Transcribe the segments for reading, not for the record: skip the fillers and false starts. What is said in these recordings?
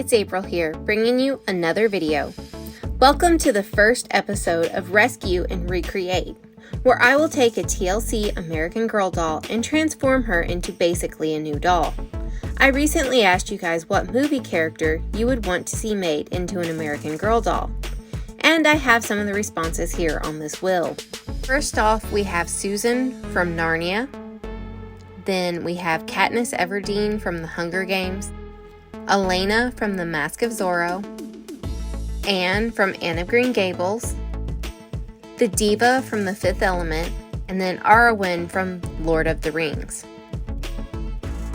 it's April here, bringing you another video. Welcome to the first episode of Rescue and Recreate, where I will take a TLC American Girl doll and transform her into basically a new doll. I recently asked you guys what movie character you would want to see made into an American Girl doll, and I have some of the responses here on this wheel. First off, we have Susan from Narnia. Then we have Katniss Everdeen from The Hunger Games, Elena from The Mask of Zorro, Anne from Anne of Green Gables, the Diva from The Fifth Element, and then Arwen from Lord of the Rings.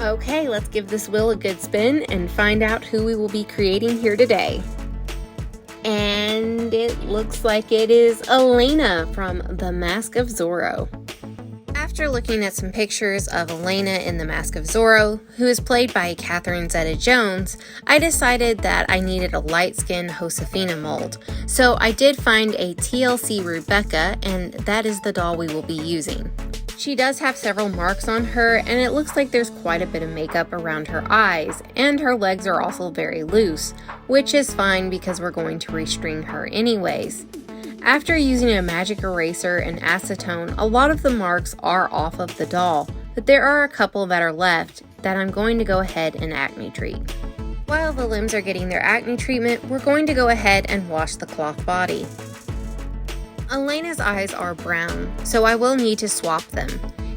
Okay, let's give this wheel a good spin and find out who we will be creating here today. And it looks like it is Elena from The Mask of Zorro. After looking at some pictures of Elena in The Mask of Zorro, who is played by Catherine Zeta-Jones, I decided that I needed a light-skinned Josefina mold. So I did find a TLC Rebecca, and that is the doll we will be using. She does have several marks on her, and it looks like there's quite a bit of makeup around her eyes, and her legs are also very loose, which is fine because we're going to restring her anyways. After using a magic eraser and acetone, a lot of the marks are off of the doll, but there are a couple that are left that I'm going to go ahead and acne treat. While the limbs are getting their acne treatment, we're going to go ahead and wash the cloth body. Elena's eyes are brown, so I will need to swap them,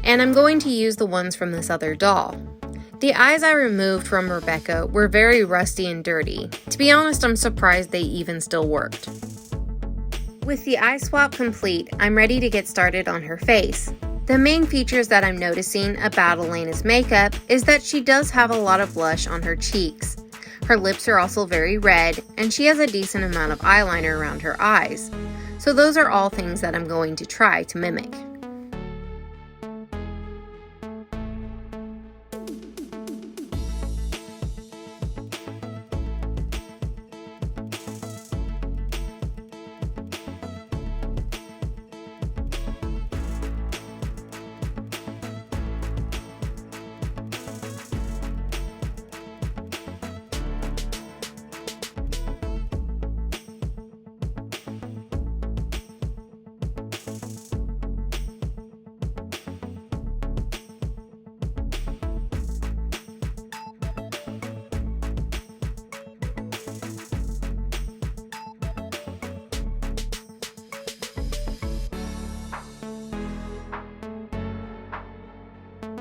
and I'm going to use the ones from this other doll. The eyes I removed from Rebecca were very rusty and dirty. To be honest, I'm surprised they even still worked. With the eye swap complete, I'm ready to get started on her face. The main features that I'm noticing about Elena's makeup is that she does have a lot of blush on her cheeks. Her lips are also very red, and she has a decent amount of eyeliner around her eyes. So those are all things that I'm going to try to mimic.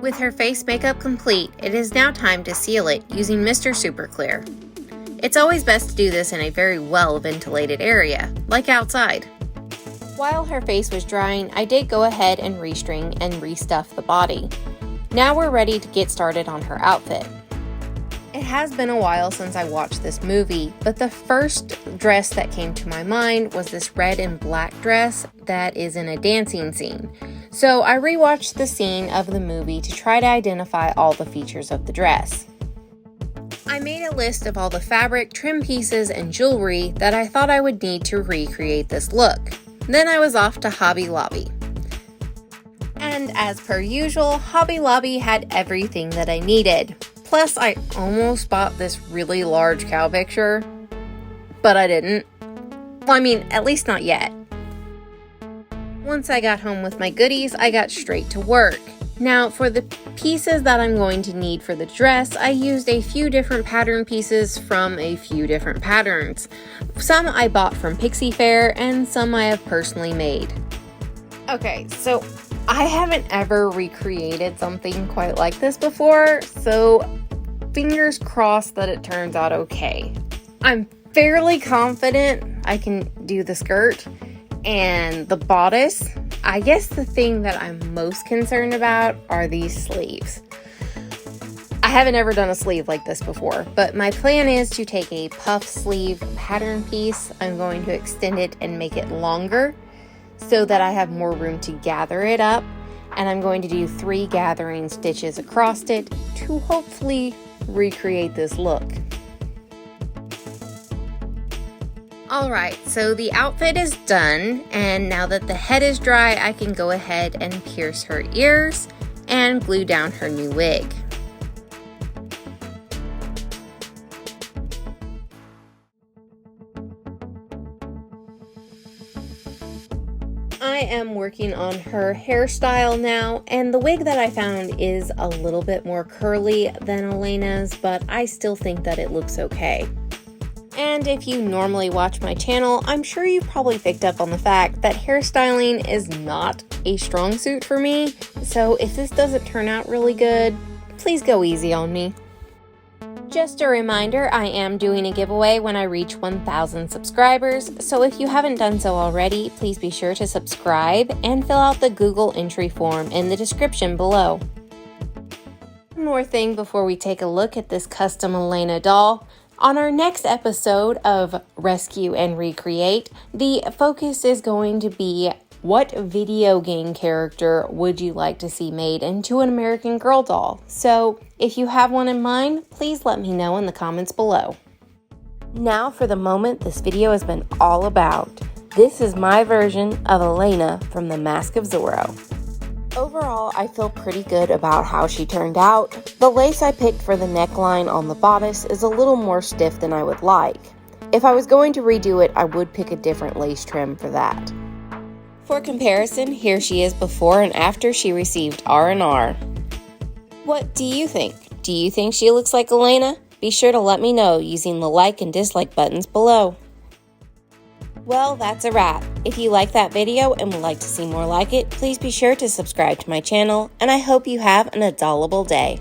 With her face makeup complete, it is now time to seal it using Mr. Super Clear. It's always best to do this in a very well-ventilated area, like outside. While her face was drying, I did go ahead and restring and restuff the body. Now we're ready to get started on her outfit. It has been a while since I watched this movie, but the first dress that came to my mind was this red and black dress that is in a dancing scene. So I rewatched the scene of the movie to try to identify all the features of the dress. I made a list of all the fabric, trim pieces, and jewelry that I thought I would need to recreate this look. Then I was off to Hobby Lobby. And as per usual, Hobby Lobby had everything that I needed. Plus, I almost bought this really large cow picture, but I didn't. Well, I mean, at least not yet. Once I got home with my goodies, I got straight to work. Now, for the pieces that I'm going to need for the dress, I used a few different pattern pieces from a few different patterns. Some I bought from Pixie Fair, and some I have personally made. Okay, so I haven't ever recreated something quite like this before, so fingers crossed that it turns out okay. I'm fairly confident I can do the skirt and the bodice. I guess the thing that I'm most concerned about are these sleeves. I haven't ever done a sleeve like this before, but my plan is to take a puff sleeve pattern piece. I'm going to extend it and make it longer so that I have more room to gather it up, and I'm going to do 3 gathering stitches across it to hopefully recreate this look. Alright, so the outfit is done, and now that the head is dry, I can go ahead and pierce her ears and glue down her new wig. I am working on her hairstyle now, and the wig that I found is a little bit more curly than Elena's, but I still think that it looks okay. And if you normally watch my channel, I'm sure you've probably picked up on the fact that hairstyling is not a strong suit for me, so if this doesn't turn out really good, please go easy on me. Just a reminder, I am doing a giveaway when I reach 1,000 subscribers, so if you haven't done so already, please be sure to subscribe and fill out the Google entry form in the description below. One more thing before we take a look at this custom Elena doll. On our next episode of Rescue and Recreate, the focus is going to be what video game character would you like to see made into an American Girl doll? So if you have one in mind, please let me know in the comments below. Now for the moment this video has been all about. This is my version of Elena from The Mask of Zorro. Overall, I feel pretty good about how she turned out. The lace I picked for the neckline on the bodice is a little more stiff than I would like. If I was going to redo it, I would pick a different lace trim for that. For comparison, here she is before and after she received R&R. What do you think? Do you think she looks like Elena? Be sure to let me know using the like and dislike buttons below. Well, that's a wrap. If you like that video and would like to see more like it, please be sure to subscribe to my channel, and I hope you have an adorable day.